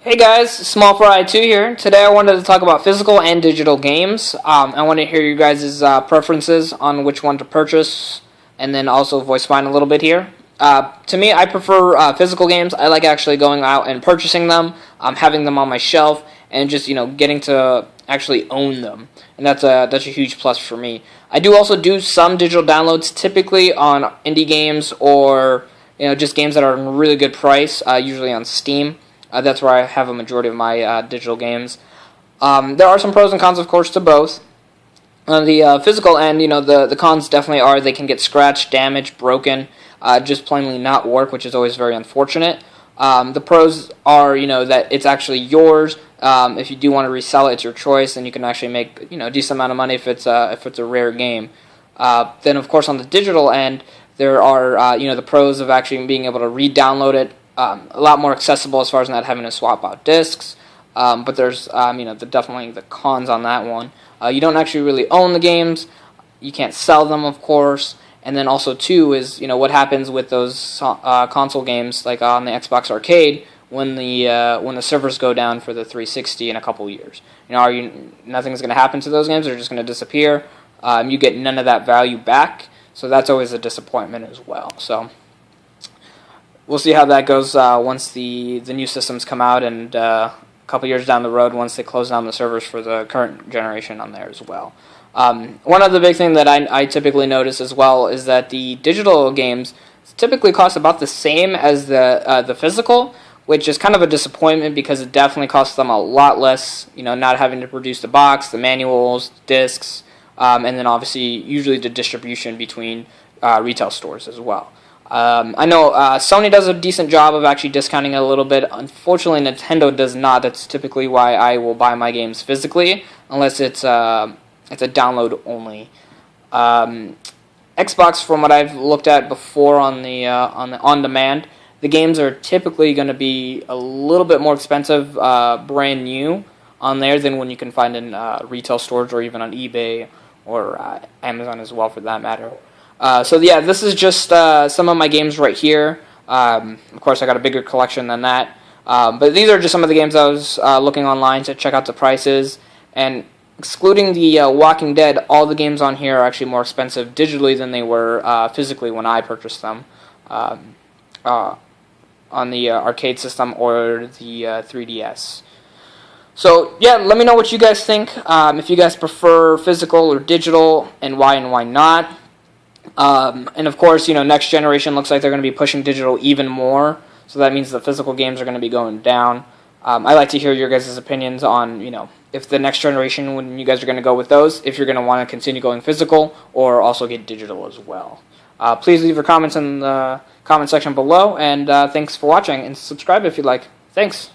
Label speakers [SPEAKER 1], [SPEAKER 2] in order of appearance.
[SPEAKER 1] Hey guys, Small Fry 2 here. Today I wanted to talk about physical and digital games. I want to hear you guys' preferences on which one to purchase, and then also voice mine a little bit here. To me, I prefer physical games. I like actually going out and purchasing them, having them on my shelf, and just getting to actually own them, and that's a huge plus for me. I do also do some digital downloads, typically on indie games or just games that are in a really good price, usually on Steam. That's where I have a majority of my digital games. There are some pros and cons, of course, to both. On the physical end, the cons definitely are they can get scratched, damaged, broken, just plainly not work, which is always very unfortunate. The pros are, that it's actually yours. If you do want to resell it, it's your choice, and you can actually make, a decent amount of money if it's a rare game. Then, of course, on the digital end, there are, the pros of actually being able to re-download it. A lot more accessible as far as not having to swap out discs, but there's definitely the cons on that one. You don't actually really own the games. You can't sell them, of course. And then also too is what happens with those console games like on the Xbox Arcade when the servers go down for the 360 in a couple years. Nothing's going to happen to those games. They're just going to disappear. You get none of that value back, so that's always a disappointment as well. So we'll see how that goes once the new systems come out, and a couple years down the road once they close down the servers for the current generation on there as well. One other big thing that I typically notice as well is that the digital games typically cost about the same as the physical, which is kind of a disappointment because it definitely costs them a lot less, not having to produce the box, the manuals, discs, and then obviously usually the distribution between retail stores as well. I know Sony does a decent job of actually discounting it a little bit. Unfortunately, Nintendo does not. That's typically why I will buy my games physically, unless it's a download only. Xbox, from what I've looked at before on the on-demand, the games are typically going to be a little bit more expensive, brand new, on there than when you can find in retail stores or even on eBay or Amazon as well, for that matter. So yeah, this is just some of my games right here. Of course, I got a bigger collection than that. But these are just some of the games I was looking online to check out the prices. And excluding the Walking Dead, all the games on here are actually more expensive digitally than they were physically when I purchased them on the arcade system or the 3DS. So yeah, let me know what you guys think. If you guys prefer physical or digital, and why not. And of course, next generation looks like they're going to be pushing digital even more, so that means the physical games are going to be going down. I like to hear your guys' opinions on, if the next generation, when you guys are going to go with those, if you're going to want to continue going physical or also get digital as well. Please leave your comments in the comment section below, and thanks for watching, and subscribe if you'd like. Thanks.